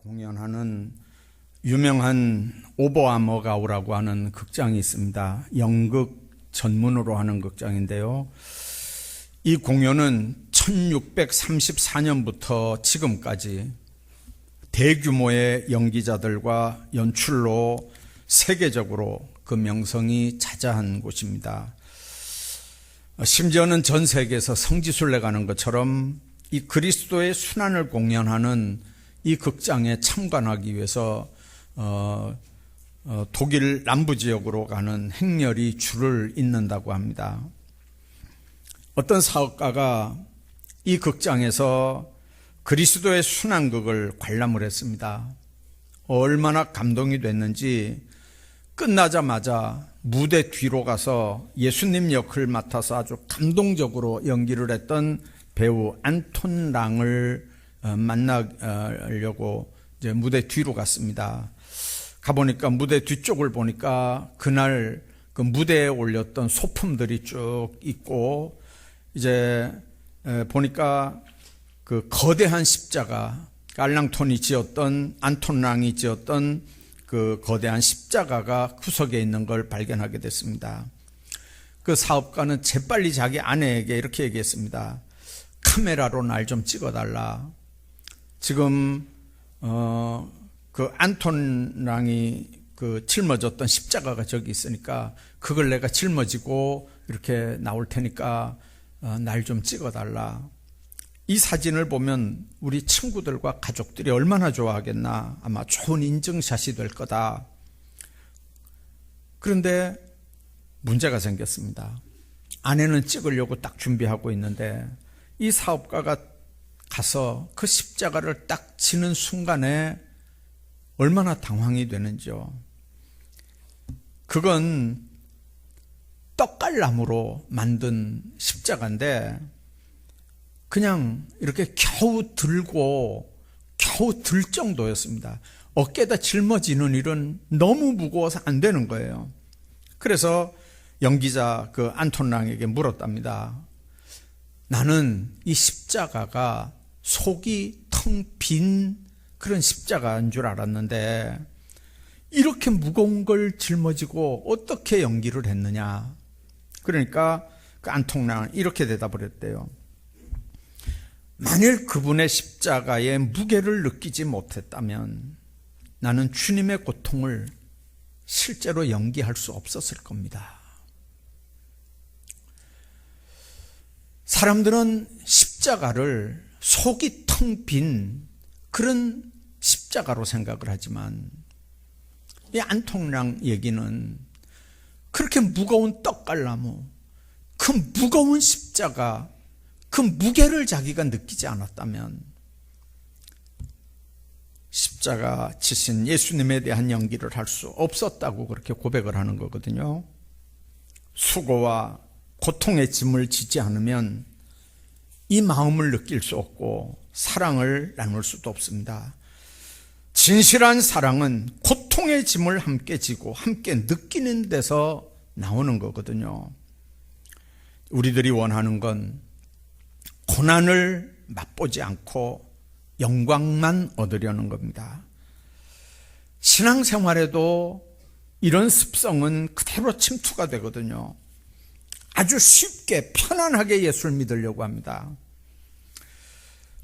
공연하는 유명한 오버아머가우라고 하는 극장이 있습니다. 연극 전문으로 하는 극장인데요. 이 공연은 1634년부터 지금까지 대규모의 연기자들과 연출로 세계적으로 그 명성이 자자한 곳입니다. 심지어는 전 세계에서 성지순례 가는 것처럼 이 그리스도의 순환을 공연하는 이 극장에 참관하기 위해서 독일 남부 지역으로 가는 행렬이 줄을 잇는다고 합니다. 어떤 사업가가 이 극장에서 그리스도의 순환극을 관람을 했습니다. 얼마나 감동이 됐는지 끝나자마자 무대 뒤로 가서 예수님 역을 맡아서 아주 감동적으로 연기를 했던 배우 안톤 랑을 만나려고 이제 무대 뒤로 갔습니다. 가보니까 무대 뒤쪽을 보니까 그날 그 무대에 올렸던 소품들이 쭉 있고, 이제 보니까 그 거대한 십자가, 안톤 랑이 지었던 그 거대한 십자가가 구석에 있는 걸 발견하게 됐습니다. 그 사업가는 재빨리 자기 아내에게 이렇게 얘기했습니다. 카메라로 날 좀 찍어달라. 지금 그 안톤 랑이 그 짊어졌던 십자가가 저기 있으니까 그걸 내가 짊어지고 이렇게 나올 테니까 날 좀 찍어달라. 이 사진을 보면 우리 친구들과 가족들이 얼마나 좋아하겠나. 아마 좋은 인증샷이 될 거다. 그런데 문제가 생겼습니다. 아내는 찍으려고 딱 준비하고 있는데 이 사업가가 가서 그 십자가를 딱 지는 순간에 얼마나 당황이 되는지요. 그건 떡갈나무로 만든 십자가인데 그냥 이렇게 겨우 들 정도였습니다. 어깨에다 짊어지는 일은 너무 무거워서 안 되는 거예요. 그래서 연기자 그 안톤 랑에게 물었답니다. 나는 이 십자가가 속이 텅 빈 그런 십자가인 줄 알았는데 이렇게 무거운 걸 짊어지고 어떻게 연기를 했느냐. 그러니까 그 안톤 랑은 이렇게 대답을 했대요. 만일 그분의 십자가의 무게를 느끼지 못했다면 나는 주님의 고통을 실제로 연기할 수 없었을 겁니다. 사람들은 십자가를 속이 텅 빈 그런 십자가로 생각을 하지만 이 안톤 랑 얘기는 그렇게 무거운 떡갈나무, 그 무거운 십자가, 그 무게를 자기가 느끼지 않았다면 십자가 지신 예수님에 대한 연기를 할 수 없었다고 그렇게 고백을 하는 거거든요. 수고와 고통의 짐을 지지 않으면 이 마음을 느낄 수 없고 사랑을 나눌 수도 없습니다. 진실한 사랑은 고통의 짐을 함께 지고 함께 느끼는 데서 나오는 거거든요. 우리들이 원하는 건 고난을 맛보지 않고 영광만 얻으려는 겁니다. 신앙생활에도 이런 습성은 그대로 침투가 되거든요. 아주 쉽게 편안하게 예수를 믿으려고 합니다.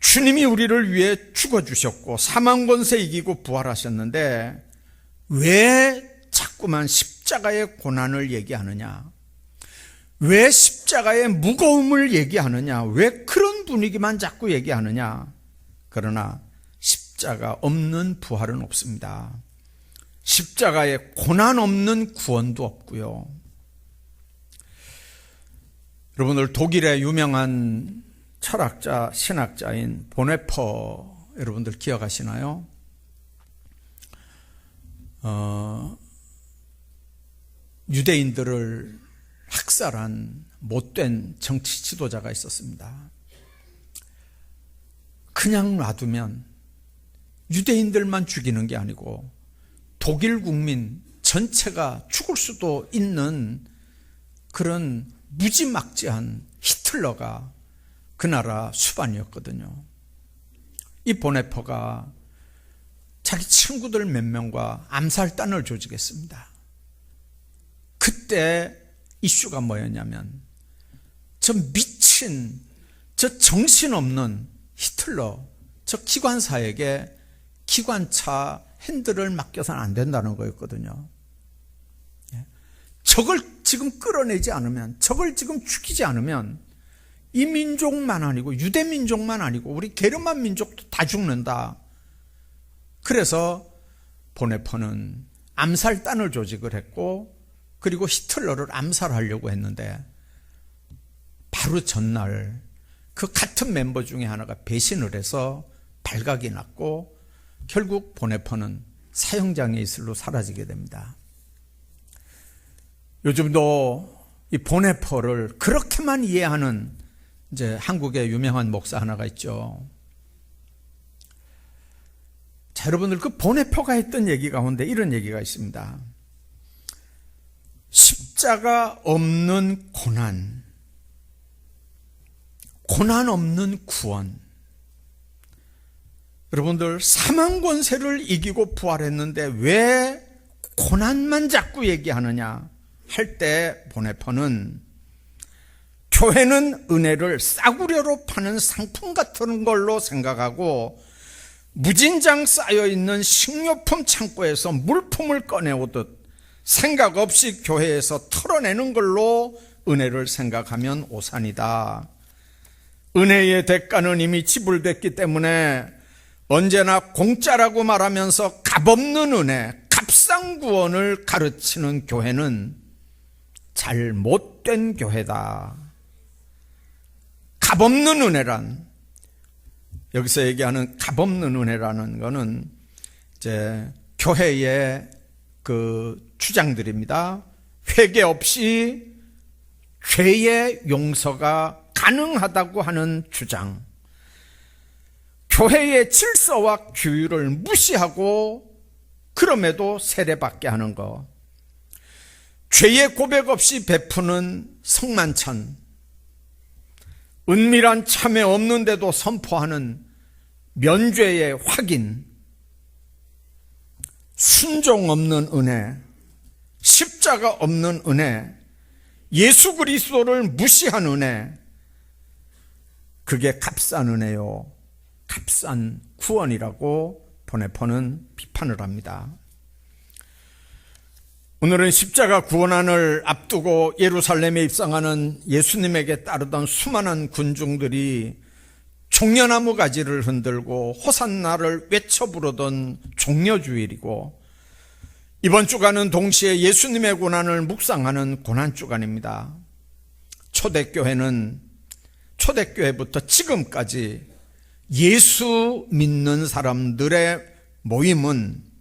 주님이 우리를 위해 죽어주셨고 사망 권세 이기고 부활하셨는데 왜 자꾸만 십자가의 고난을 얘기하느냐? 왜 십자가의 무거움을 얘기하느냐? 왜 그런 분위기만 자꾸 얘기하느냐? 그러나 십자가 없는 부활은 없습니다. 십자가에 고난 없는 구원도 없고요. 여러분들 독일의 유명한 철학자, 신학자인 보네퍼 여러분들 기억하시나요? 유대인들을 학살한 못된 정치 지도자가 있었습니다. 그냥 놔두면 유대인들만 죽이는 게 아니고 독일 국민 전체가 죽을 수도 있는 그런 무지막지한 히틀러가 그 나라 수반이었거든요. 이 보네퍼가 자기 친구들 몇 명과 암살단을 조직했습니다. 그때 이슈가 뭐였냐면 저 미친, 저 정신없는 히틀러, 저 기관사에게 기관차 핸들을 맡겨서는 안 된다는 거였거든요. 적을 지금 끌어내지 않으면, 적을 지금 죽이지 않으면 이 민족만 아니고 유대 민족만 아니고 우리 게르만 민족도 다 죽는다. 그래서 보네퍼는 암살단을 조직을 했고 그리고 히틀러를 암살하려고 했는데 바로 전날 그 같은 멤버 중에 하나가 배신을 해서 발각이 났고 결국 보네퍼는 사형장에 있을로 사라지게 됩니다. 요즘도 이 보네퍼를 그렇게만 이해하는 이제 한국의 유명한 목사 하나가 있죠. 자, 여러분들 그 보네퍼가 했던 얘기 가운데 이런 얘기가 있습니다. 십자가 없는 고난, 고난 없는 구원. 여러분들 사망 권세를 이기고 부활했는데 왜 고난만 자꾸 얘기하느냐 할 때 보네퍼는 교회는 은혜를 싸구려로 파는 상품 같은 걸로 생각하고 무진장 쌓여있는 식료품 창고에서 물품을 꺼내오듯 생각 없이 교회에서 털어내는 걸로 은혜를 생각하면 오산이다. 은혜의 대가는 이미 지불됐기 때문에 언제나 공짜라고 말하면서 값없는 은혜, 값싼 구원을 가르치는 교회는 잘못된 교회다. 값없는 은혜란, 여기서 얘기하는 값없는 은혜라는 것은 이제 교회의 그 주장들입니다. 회개 없이 죄의 용서가 가능하다고 하는 주장. 교회의 질서와 규율을 무시하고 그럼에도 세례받게 하는 것. 죄의 고백 없이 베푸는 성만찬. 은밀한 참회 없는데도 선포하는 면죄의 확인. 순종 없는 은혜, 십자가 없는 은혜, 예수 그리스도를 무시한 은혜, 그게 값싼 은혜요, 값싼 구원이라고 보네퍼는 비판을 합니다. 오늘은 십자가 구원안을 앞두고 예루살렘에 입성하는 예수님에게 따르던 수많은 군중들이 종려나무 가지를 흔들고 호산나를 외쳐 부르던 종려주일이고 이번 주간은 동시에 예수님의 고난을 묵상하는 고난주간입니다. 초대교회부터 지금까지 예수 믿는 사람들의 모임은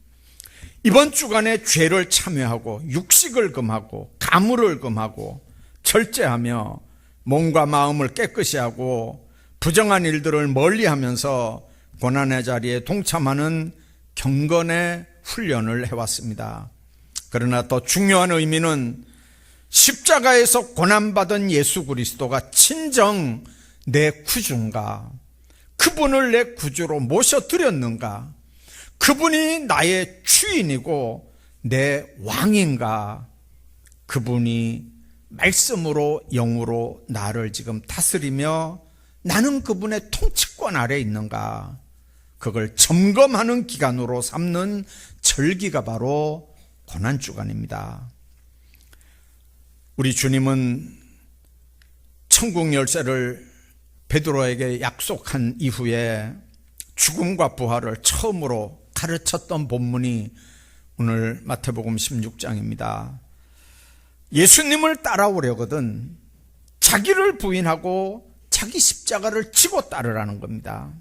이번 주간에 죄를 참여하고 육식을 금하고 가물을 금하고 절제하며 몸과 마음을 깨끗이 하고 부정한 일들을 멀리하면서 고난의 자리에 동참하는 경건의 훈련을 해왔습니다. 그러나 더 중요한 의미는 십자가에서 고난받은 예수 그리스도가 친정 내 구주인가, 그분을 내 구주로 모셔드렸는가, 그분이 나의 주인이고 내 왕인가, 그분이 말씀으로 영으로 나를 지금 다스리며 나는 그분의 통치권 아래 있는가, 그걸 점검하는 기간으로 삼는 절기가 바로 고난주간입니다. 우리 주님은 천국 열쇠를 베드로에게 약속한 이후에 죽음과 부활을 처음으로 가르쳤던 본문이 오늘 마태복음 16장입니다. 예수님을 따라오려거든 자기를 부인하고 자기 십자가를 지고 따르라는 겁니다.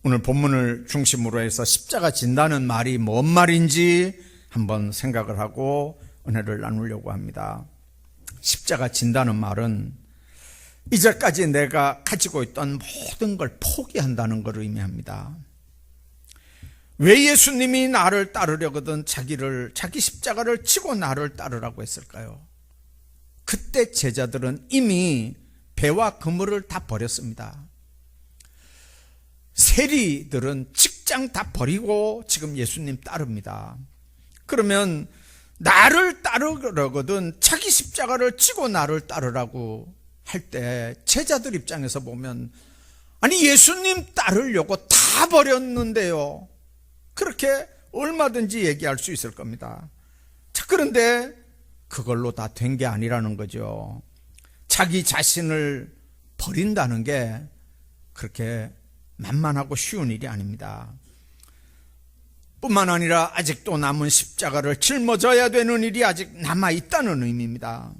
오늘 본문을 중심으로 해서 십자가 진다는 말이 뭔 말인지 한번 생각을 하고 은혜를 나누려고 합니다. 십자가 진다는 말은 이제까지 내가 가지고 있던 모든 걸 포기한다는 걸 의미합니다. 왜 예수님이 나를 따르려거든 자기 십자가를 지고 나를 따르라고 했을까요? 그때 제자들은 이미 배와 그물을 다 버렸습니다. 세리들은 직장 다 버리고 지금 예수님 따릅니다. 그러면 나를 따르거든 자기 십자가를 지고 나를 따르라고 할 때 제자들 입장에서 보면 아니 예수님 따르려고 다 버렸는데요, 그렇게 얼마든지 얘기할 수 있을 겁니다. 자, 그런데 그걸로 다 된 게 아니라는 거죠. 자기 자신을 버린다는 게 그렇게 만만하고 쉬운 일이 아닙니다. 뿐만 아니라 아직도 남은 십자가를 짊어져야 되는 일이 아직 남아있다는 의미입니다.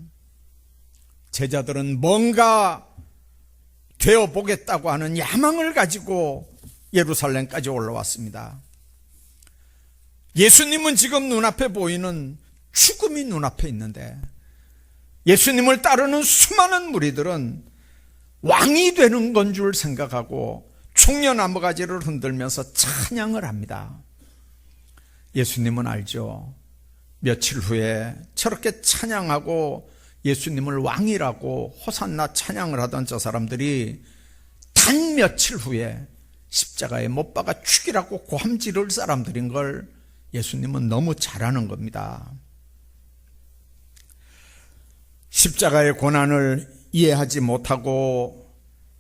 제자들은 뭔가 되어보겠다고 하는 야망을 가지고 예루살렘까지 올라왔습니다. 예수님은 지금 눈앞에 보이는 죽음이 눈앞에 있는데 예수님을 따르는 수많은 무리들은 왕이 되는 건 줄 생각하고 총려나무 가지를 흔들면서 찬양을 합니다. 예수님은 알죠. 며칠 후에 저렇게 찬양하고 예수님을 왕이라고 호산나 찬양을 하던 저 사람들이 단 며칠 후에 십자가에 못 박아 죽이라고 고함 지를 사람들인 걸 예수님은 너무 잘 아는 겁니다. 십자가의 고난을 이해하지 못하고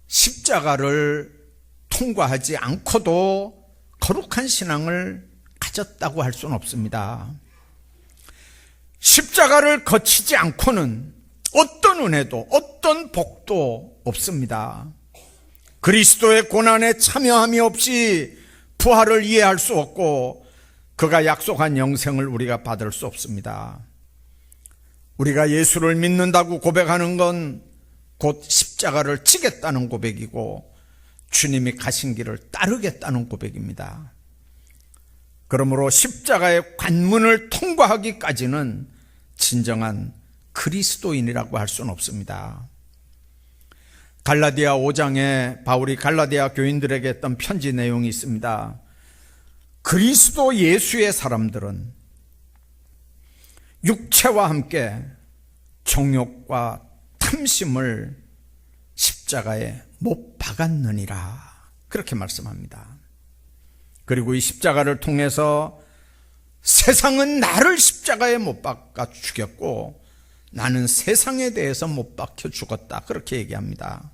십자가를 통과하지 않고도 거룩한 신앙을 가졌다고 할 수는 없습니다. 십자가를 거치지 않고는 어떤 은혜도 어떤 복도 없습니다. 그리스도의 고난에 참여함이 없이 부활을 이해할 수 없고 그가 약속한 영생을 우리가 받을 수 없습니다. 우리가 예수를 믿는다고 고백하는 건 곧 십자가를 지겠다는 고백이고 주님이 가신 길을 따르겠다는 고백입니다. 그러므로 십자가의 관문을 통과하기까지는 진정한 그리스도인이라고 할 수는 없습니다. 갈라디아 5장에 바울이 갈라디아 교인들에게 했던 편지 내용이 있습니다. 그리스도 예수의 사람들은 육체와 함께 정욕과 탐심을 십자가에 못 박았느니라, 그렇게 말씀합니다. 그리고 이 십자가를 통해서 세상은 나를 십자가에 못 박아 죽였고 나는 세상에 대해서 못 박혀 죽었다, 그렇게 얘기합니다.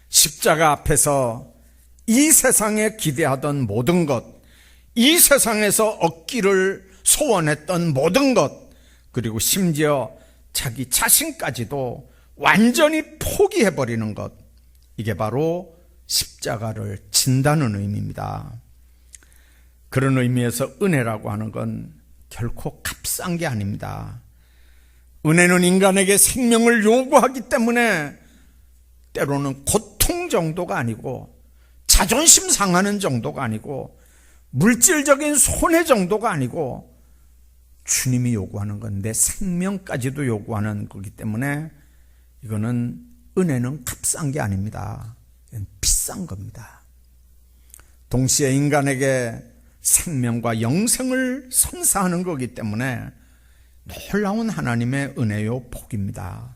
십자가 앞에서 이 세상에 기대하던 모든 것, 이 세상에서 얻기를 소원했던 모든 것, 그리고 심지어 자기 자신까지도 완전히 포기해버리는 것, 이게 바로 십자가를 진다는 의미입니다. 그런 의미에서 은혜라고 하는 건 결코 값싼 게 아닙니다. 은혜는 인간에게 생명을 요구하기 때문에 때로는 고통 정도가 아니고 자존심 상하는 정도가 아니고 물질적인 손해 정도가 아니고 주님이 요구하는 건 내 생명까지도 요구하는 거기 때문에 이거는 은혜는 값싼 게 아닙니다. 이건 비싼 겁니다. 동시에 인간에게 생명과 영생을 선사하는 거기 때문에 놀라운 하나님의 은혜요 복입니다.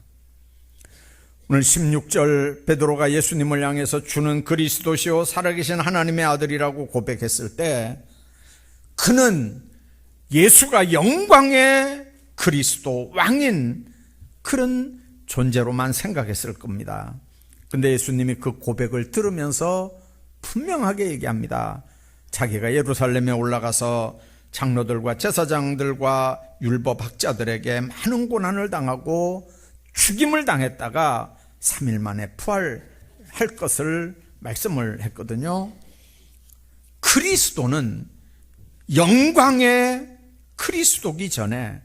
오늘 16절 베드로가 예수님을 향해서 주는 그리스도시요 살아계신 하나님의 아들이라고 고백했을 때 그는 예수가 영광의 그리스도 왕인 그런 존재로만 생각했을 겁니다. 근데 예수님이 그 고백을 들으면서 분명하게 얘기합니다. 자기가 예루살렘에 올라가서 장로들과 제사장들과 율법학자들에게 많은 고난을 당하고 죽임을 당했다가 3일 만에 부활할 것을 말씀을 했거든요. 그리스도는 영광의 그리스도기 전에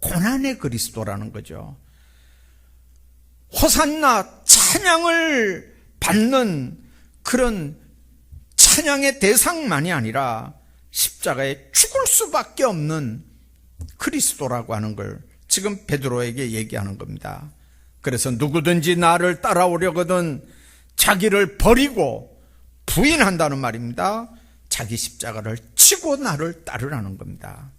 고난의 그리스도라는 거죠. 호산나 찬양을 받는 그런 찬양의 대상만이 아니라 십자가에 죽을 수밖에 없는 그리스도라고 하는 걸 지금 베드로에게 얘기하는 겁니다. 그래서 누구든지 나를 따라오려거든 자기를 버리고 부인한다는 말입니다. 자기 십자가를 지고 나를 따르라는 겁니다.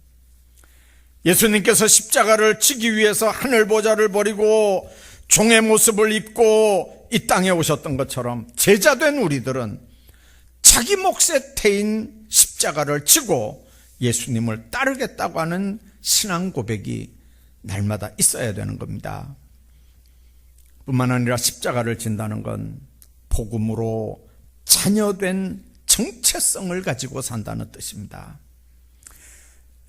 예수님께서 십자가를 지기 위해서 하늘보좌를 버리고 종의 모습을 입고 이 땅에 오셨던 것처럼 제자된 우리들은 자기 몫의 태인 십자가를 지고 예수님을 따르겠다고 하는 신앙 고백이 날마다 있어야 되는 겁니다. 뿐만 아니라 십자가를 진다는 건 복음으로 자녀된 정체성을 가지고 산다는 뜻입니다.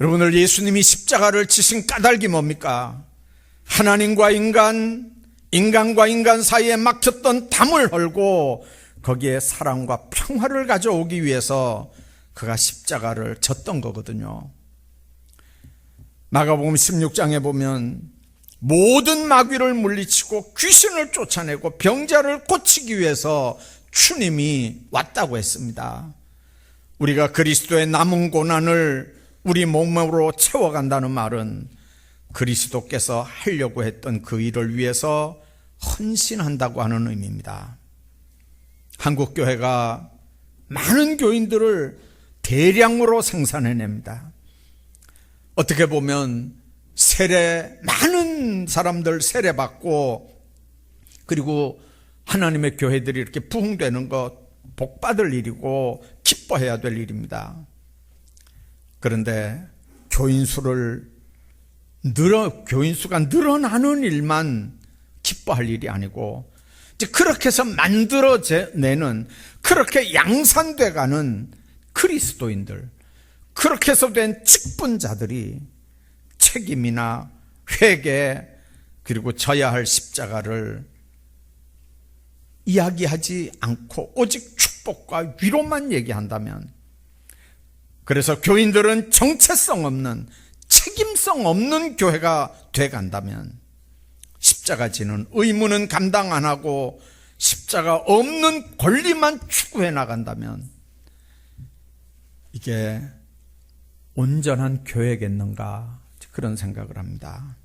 여러분들, 예수님이 십자가를 지신 까닭이 뭡니까? 하나님과 인간과 인간 사이에 막혔던 담을 헐고 거기에 사랑과 평화를 가져오기 위해서 그가 십자가를 졌던 거거든요. 마가복음 16장에 보면 모든 마귀를 물리치고 귀신을 쫓아내고 병자를 고치기 위해서 주님이 왔다고 했습니다. 우리가 그리스도의 남은 고난을 우리 몸으로 채워간다는 말은 그리스도께서 하려고 했던 그 일을 위해서 헌신한다고 하는 의미입니다. 한국교회가 많은 교인들을 대량으로 생산해냅니다. 어떻게 보면 많은 사람들 세례받고 그리고 하나님의 교회들이 이렇게 부흥되는 것 복받을 일이고 기뻐해야 될 일입니다. 그런데 교인수가 늘어나는 일만 기뻐할 일이 아니고 이제 그렇게 해서 만들어내는, 그렇게 양산돼가는 그리스도인들, 그렇게 해서 된 직분자들이 책임이나 회개 그리고 져야 할 십자가를 이야기하지 않고 오직 축복과 위로만 얘기한다면, 그래서 교인들은 정체성 없는, 책임성 없는 교회가 돼간다면, 십자가 지는 의무는 감당 안 하고 십자가 없는 권리만 추구해 나간다면 이게 온전한 교회겠는가, 그런 생각을 합니다.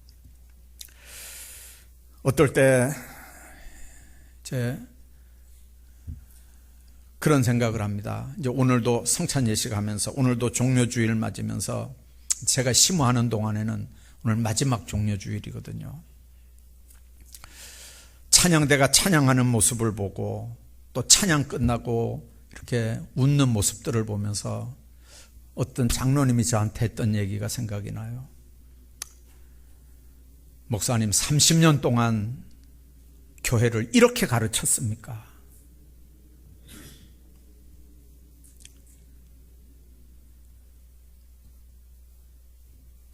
어떨 때 이제 그런 생각을 합니다. 이제 오늘도 성찬 예식하면서, 오늘도 종료주일 맞으면서 제가 심호하는 동안에는 오늘 마지막 종료주일이거든요. 찬양대가 찬양하는 모습을 보고 또 찬양 끝나고 이렇게 웃는 모습들을 보면서 어떤 장로님이 저한테 했던 얘기가 생각이 나요. 목사님, 30년 동안 교회를 이렇게 가르쳤습니까?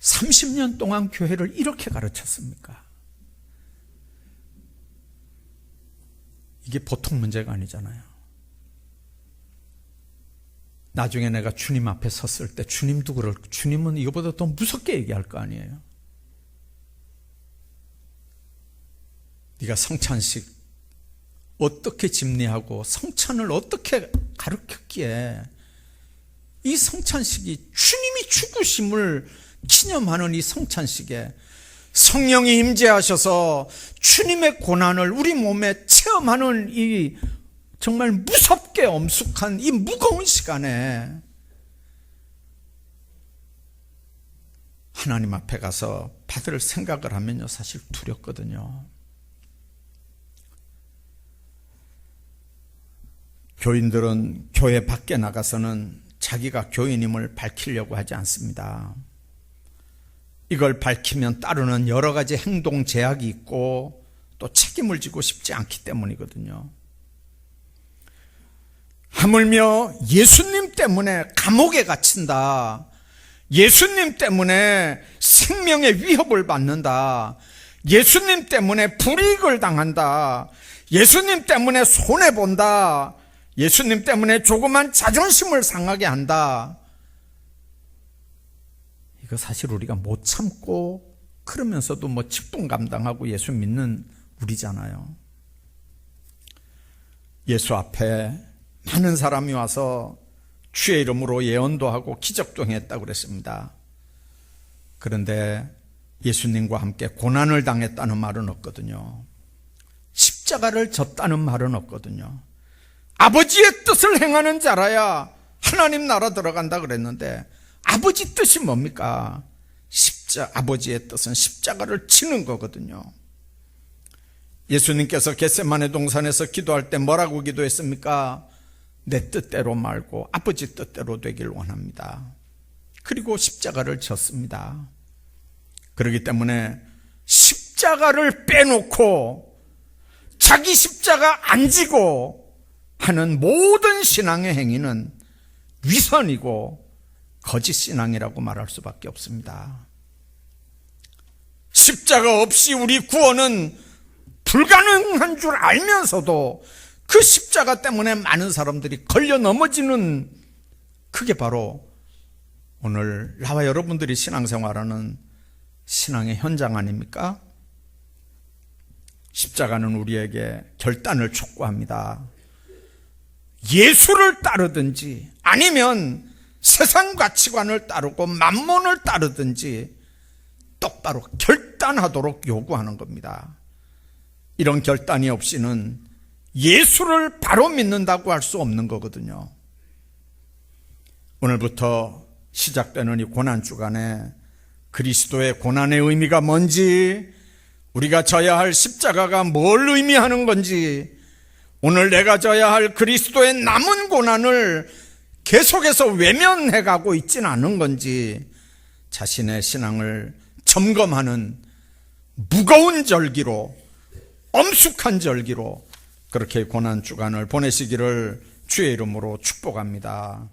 (30년) 동안 교회를 이렇게 가르쳤습니까? 이게 보통 문제가 아니잖아요. 나중에 내가 주님 앞에 섰을 때 주님은 이거보다 더 무섭게 얘기할 거 아니에요. 네가 성찬식 어떻게 집례하고 성찬을 어떻게 가르쳤기에 이 성찬식이 주님이 죽으심을 기념하는 이 성찬식에 성령이 임재하셔서 주님의 고난을 우리 몸에 체험하는 이 정말 무섭게 엄숙한 이 무거운 시간에 하나님 앞에 가서 받을 생각을 하면요, 사실 두렵거든요. 교인들은 교회 밖에 나가서는 자기가 교인임을 밝히려고 하지 않습니다. 이걸 밝히면 따르는 여러 가지 행동 제약이 있고 또 책임을 지고 싶지 않기 때문이거든요. 하물며 예수님 때문에 감옥에 갇힌다, 예수님 때문에 생명의 위협을 받는다, 예수님 때문에 불이익을 당한다, 예수님 때문에 손해본다, 예수님 때문에 조그만 자존심을 상하게 한다, 이거 사실 우리가 못 참고 그러면서도 직분 감당하고 예수 믿는 우리잖아요. 예수 앞에 많은 사람이 와서 주의 이름으로 예언도 하고 기적도 행했다고 그랬습니다. 그런데 예수님과 함께 고난을 당했다는 말은 없거든요. 십자가를 졌다는 말은 없거든요. 아버지의 뜻을 행하는 자라야 하나님 나라 들어간다 그랬는데 아버지 뜻이 뭡니까? 아버지의 뜻은 십자가를 치는 거거든요. 예수님께서 겟세마네 동산에서 기도할 때 뭐라고 기도했습니까? 내 뜻대로 말고 아버지 뜻대로 되길 원합니다. 그리고 십자가를 졌습니다. 그렇기 때문에 십자가를 빼놓고 자기 십자가 안 지고 하는 모든 신앙의 행위는 위선이고 거짓 신앙이라고 말할 수밖에 없습니다. 십자가 없이 우리 구원은 불가능한 줄 알면서도 그 십자가 때문에 많은 사람들이 걸려 넘어지는, 그게 바로 오늘 나와 여러분들이 신앙생활하는 신앙의 현장 아닙니까? 십자가는 우리에게 결단을 촉구합니다. 예수를 따르든지 아니면 세상 가치관을 따르고 만몬을 따르든지 똑바로 결단하도록 요구하는 겁니다. 이런 결단이 없이는 예수를 바로 믿는다고 할 수 없는 거거든요. 오늘부터 시작되는 이 고난주간에 그리스도의 고난의 의미가 뭔지, 우리가 져야 할 십자가가 뭘 의미하는 건지, 오늘 내가 져야 할 그리스도의 남은 고난을 계속해서 외면해가고 있지는 않은 건지 자신의 신앙을 점검하는 무거운 절기로, 엄숙한 절기로 그렇게 고난주간을 보내시기를 주의 이름으로 축복합니다.